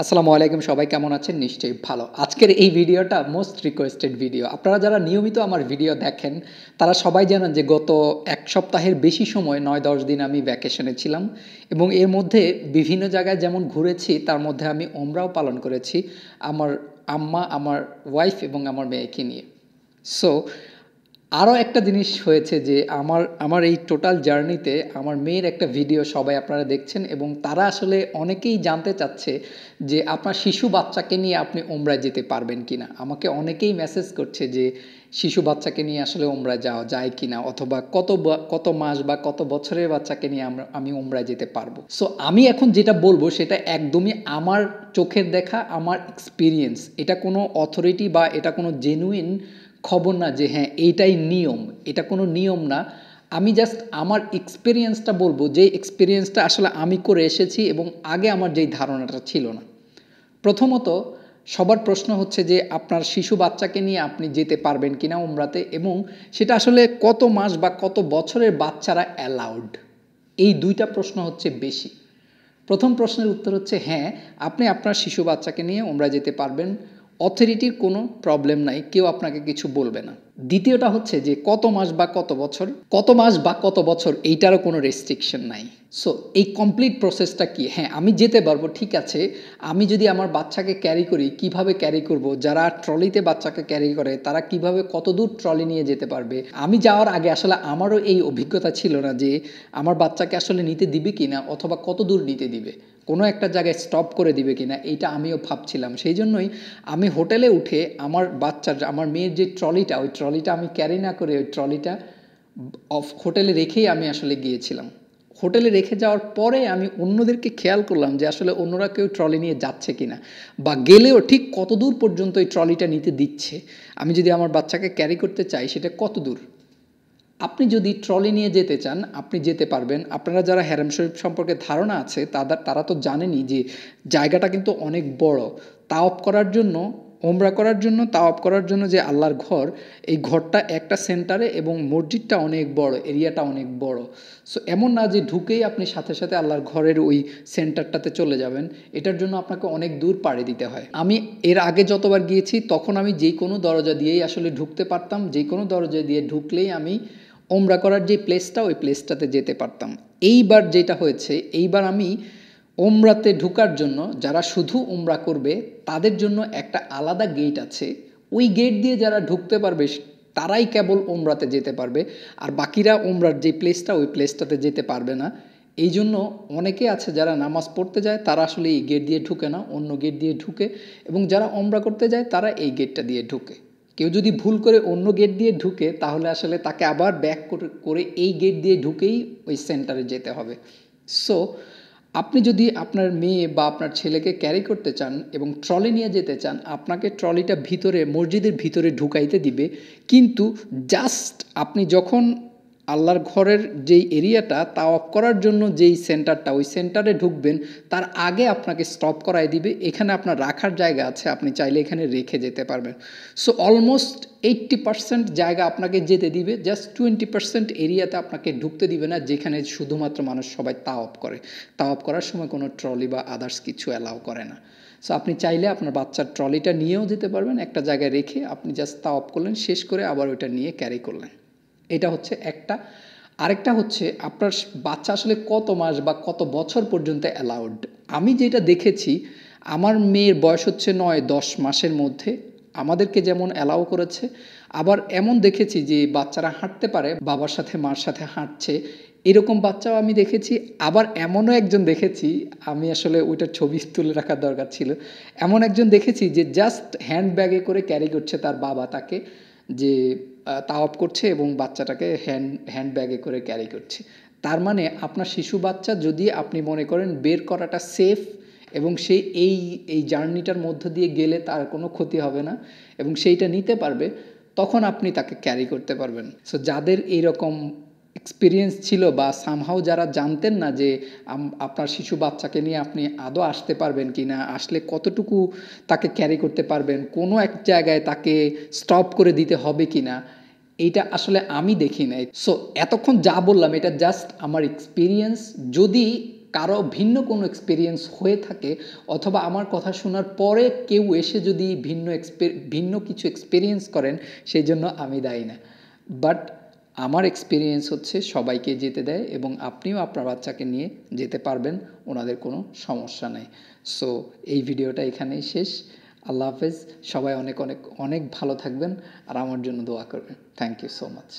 আসসালামু আলাইকুম, সবাই কেমন আছেন? নিশ্চয়ই ভালো। আজকের এই ভিডিওটা মোস্ট রিকোয়েস্টেড ভিডিও। আপনারা যারা নিয়মিত আমার ভিডিও দেখেন তারা সবাই জানেন যে গত ১ সপ্তাহের বেশি সময় ৯-১০ দিন আমি ভ্যাকেশনে ছিলাম এবং এর মধ্যে বিভিন্ন জায়গায় যেমন ঘুরেছি তার মধ্যে আমি ওমরাও পালন করেছি আমার আম্মা, আমার ওয়াইফ এবং আমার মেয়েকে নিয়ে। সো আরও একটা জিনিস হয়েছে যে আমার এই টোটাল জার্নিতে আমার মেয়ের একটা ভিডিও সবাই আপনারা দেখছেন এবং তারা আসলে অনেকেই জানতে চাচ্ছে যে আপনার শিশু বাচ্চাকে নিয়ে আপনি ওমরায় যেতে পারবেন কিনা। আমাকে অনেকেই মেসেজ করছে যে শিশু বাচ্চাকে নিয়ে আসলে ওমরায় যাওয়া যায় কিনা, অথবা কত মাস বা কত বছরের বাচ্চাকে নিয়ে আমি ওমরায় যেতে পারবো। সো আমি এখন যেটা বলবো সেটা একদমই আমার চোখের দেখা, আমার এক্সপিরিয়েন্স। এটা কোনো অথরিটি বা এটা কোনো জেনুইন খবর না যে হ্যাঁ এইটাই নিয়ম, এটা কোনো নিয়ম না। আমি জাস্ট আমার এক্সপিরিয়েন্সটা বলবো, যে এক্সপিরিয়েন্সটা আসলে আমি করে এসেছি এবং আগে আমার যেই ধারণাটা ছিল না। প্রথমত সবার প্রশ্ন হচ্ছে যে আপনার শিশু বাচ্চাকে নিয়ে আপনি যেতে পারবেন কিনা উমরাতে, এবং সেটা আসলে কত মাস বা কত বছরের বাচ্চারা অ্যালাউড। এই দুইটা প্রশ্ন হচ্ছে বেশি। প্রথম প্রশ্নের উত্তর হচ্ছে হ্যাঁ, আপনি আপনার শিশু বাচ্চাকে নিয়ে উমরা যেতে পারবেন, অথরিটির কোনো প্রবলেম নাই, কেউ আপনাকে কিছু বলবে না। দ্বিতীয়টা হচ্ছে যে কত মাস বা কত বছর এইটারও কোনো রেস্ট্রিকশন নাই। সো এই কমপ্লিট প্রসেসটা কি? হ্যাঁ, আমি যেতে পারবো, ঠিক আছে। আমি যদি আমার বাচ্চাকে ক্যারি করি, কিভাবে ক্যারি করব? যারা ট্রলিতে বাচ্চাকে ক্যারি করে তারা কিভাবে কত দূর ট্রলি নিয়ে যেতে পারবে? আমি যাওয়ার আগে আসলে আমারও এই অভিজ্ঞতা ছিল না যে আমার বাচ্চাকে আসলে নিতে দিবে কিনা, অথবা কত দূর নিতে দিবে, কোনো একটা জায়গায় স্টপ করে দিবে কিনা, এইটা আমিও ভাবছিলাম। সেই জন্যই আমি হোটেলে উঠে আমার মেয়ের যে ট্রলিটা, ওই ট্রলিটা আমি ক্যারি না করে ওই ট্রলিটা হোটেলে রেখেই আমি আসলে গিয়েছিলাম। হোটেলে রেখে যাওয়ার পরে আমি অন্যদেরকে খেয়াল করলাম যে আসলে অন্যরা কেউ ট্রলি নিয়ে যাচ্ছে কিনা, বা গেলেও ঠিক কত দূর পর্যন্ত ওই ট্রলিটা নিতে দিচ্ছে। আমি যদি আমার বাচ্চাকে ক্যারি করতে চাই সেটা কত দূর। আপনি যদি ট্রলি নিয়ে যেতে চান আপনি যেতে পারবেন। আপনারা যারা হারাম শরীফ সম্পর্কে ধারণা আছে তারা তো জানেনই যে জায়গাটা কিন্তু অনেক বড়। তাওয়াফ করার জন্য, ওমরা করার জন্য, তাওয়াফ করার জন্য যে আল্লাহর ঘর, এই ঘরটা একটা সেন্টারে এবং মসজিদটা অনেক বড়, এরিয়াটা অনেক বড়। সো এমন না যে ঢুকেই আপনি সাথে সাথে আল্লাহর ঘরের ওই সেন্টারটাতে চলে যাবেন, এটার জন্য আপনাকে অনেক দূর পাড়ি দিতে হয়। আমি এর আগে যতবার গিয়েছি তখন আমি যে কোনো দরজা দিয়েই আসলে ঢুকতে পারতাম, যে কোনো দরজা দিয়ে ঢুকলেই আমি ওমরা করার যে প্লেসটা, ওই প্লেসটাতে যেতে পারতাম। এইবার যেটা হয়েছে, এইবার আমি ওমরাতে ঢুকার জন্য, যারা শুধু ওমরা করবে তাদের জন্য একটা আলাদা গেট আছে। ওই গেট দিয়ে যারা ঢুকতে পারবে তারাই কেবল ওমরাতে যেতে পারবে, আর বাকিরা ওমরার যে প্লেসটা, ওই প্লেসটাতে যেতে পারবে না। এই জন্য অনেকে আছে যারা নামাজ পড়তে যায় তারা আসলে এই গেট দিয়ে ঢুকে না, অন্য গেট দিয়ে ঢুকে, এবং যারা ওমরা করতে যায় তারা এই গেটটা দিয়ে ঢুকে। কেউ যদি ভুল করে অন্য গেট দিয়ে ঢুকে তাহলে আসলে তাকে আবার ব্যাক করে এই গেট দিয়ে ঢুকেই ওই সেন্টারে যেতে হবে। সো আপনি যদি আপনার মেয়ে বা আপনার ছেলেকে ক্যারি করতে চান এবং ট্রলি নিয়ে যেতে চান, আপনাকে ট্রলিটা ভিতরে, মসজিদের ভিতরে ঢুকাইতে দিবে। কিন্তু জাস্ট আপনি যখন আল্লাহর ঘরের যেই এরিয়াটা তাওয়াফ করার জন্য যেই সেন্টারটা, ওই সেন্টারে ঢুকবেন তার আগে আপনাকে স্টপ করায় দিবে। এখানে আপনার রাখার জায়গা আছে, আপনি চাইলে এখানে রেখে যেতে পারবেন। সো অলমোস্ট 80% জায়গা আপনাকে যেতে দিবে, জাস্ট 20% এরিয়াতে আপনাকে ঢুকতে দিবে না, যেখানে শুধুমাত্র মানুষ সবাই তাওয়াফ করে। তাওয়াফ করার সময় কোনো ট্রলি বা আদার্স কিছু অ্যালাউ করে না। সো আপনি চাইলে আপনার বাচ্চার ট্রলিটা নিয়েও যেতে পারবেন, একটা জায়গায় রেখে আপনি জাস্ট তাওয়াফ করলেন, শেষ করে আবার ওইটা নিয়ে ক্যারি করলেন। এটা হচ্ছে একটা। আরেকটা হচ্ছে আপনার বাচ্চা আসলে কত মাস বা কত বছর পর্যন্ত অ্যালাউড। আমি যেটা দেখেছি, আমার মেয়ের বয়স হচ্ছে 9-10 মাসের মধ্যে আমাদেরকে যেমন অ্যালাউ করেছে, আবার এমন দেখেছি যে বাচ্চারা হাঁটতে পারে, বাবার সাথে মার সাথে হাঁটছে, এরকম বাচ্চাও আমি দেখেছি। আবার এমনও একজন দেখেছি, আমি আসলে ওইটার ছবি তুলে রাখার দরকার ছিল, এমন একজন দেখেছি যে জাস্ট হ্যান্ড ব্যাগে করে ক্যারি করছে তার বাবা তাকে, যে তাওয়াফ করছে এবং বাচ্চাটাকে হ্যান্ড ব্যাগে করে ক্যারি করছে। তার মানে আপনার শিশু বাচ্চা যদি আপনি মনে করেন বের করাটা সেফ এবং সে এই জার্নিটার মধ্য দিয়ে গেলে তার কোনো ক্ষতি হবে না এবং সেইটা নিতে পারবে, তখন আপনি তাকে ক্যারি করতে পারবেন। সো যাদের এইরকম এক্সপিরিয়েন্স ছিল বা সামহাও যারা জানতেন না যে আপনার শিশু বাচ্চাকে নিয়ে আপনি আদৌ আসতে পারবেন কি না, আসলে কতটুকু তাকে ক্যারি করতে পারবেন, কোনো এক জায়গায় তাকে স্টপ করে দিতে হবে কি না, এইটা আসলে আমি দেখি নাই। সো এতক্ষণ যা বললাম এটা জাস্ট আমার এক্সপিরিয়েন্স। যদি কারো ভিন্ন কোনো এক্সপেরিয়েন্স হয়ে থাকে অথবা আমার কথা শোনার পরে কেউ এসে যদি ভিন্ন কিছু এক্সপেরিয়েন্স করেন সেই জন্য আমি দায়ী না। বাট আমার এক্সপেরিয়েন্স হচ্ছে সবাইকে যেতে দেয় এবং আপনিও আপনার বাচ্চাকে নিয়ে যেতে পারবেন, ওনাদের কোনো সমস্যা নেই। সো এই ভিডিওটা এখানেই শেষ। আল্লাহ হাফেজ। সবাই অনেক অনেক অনেক ভালো থাকবেন আর আমার জন্য দোয়া করবেন। Thank you so much.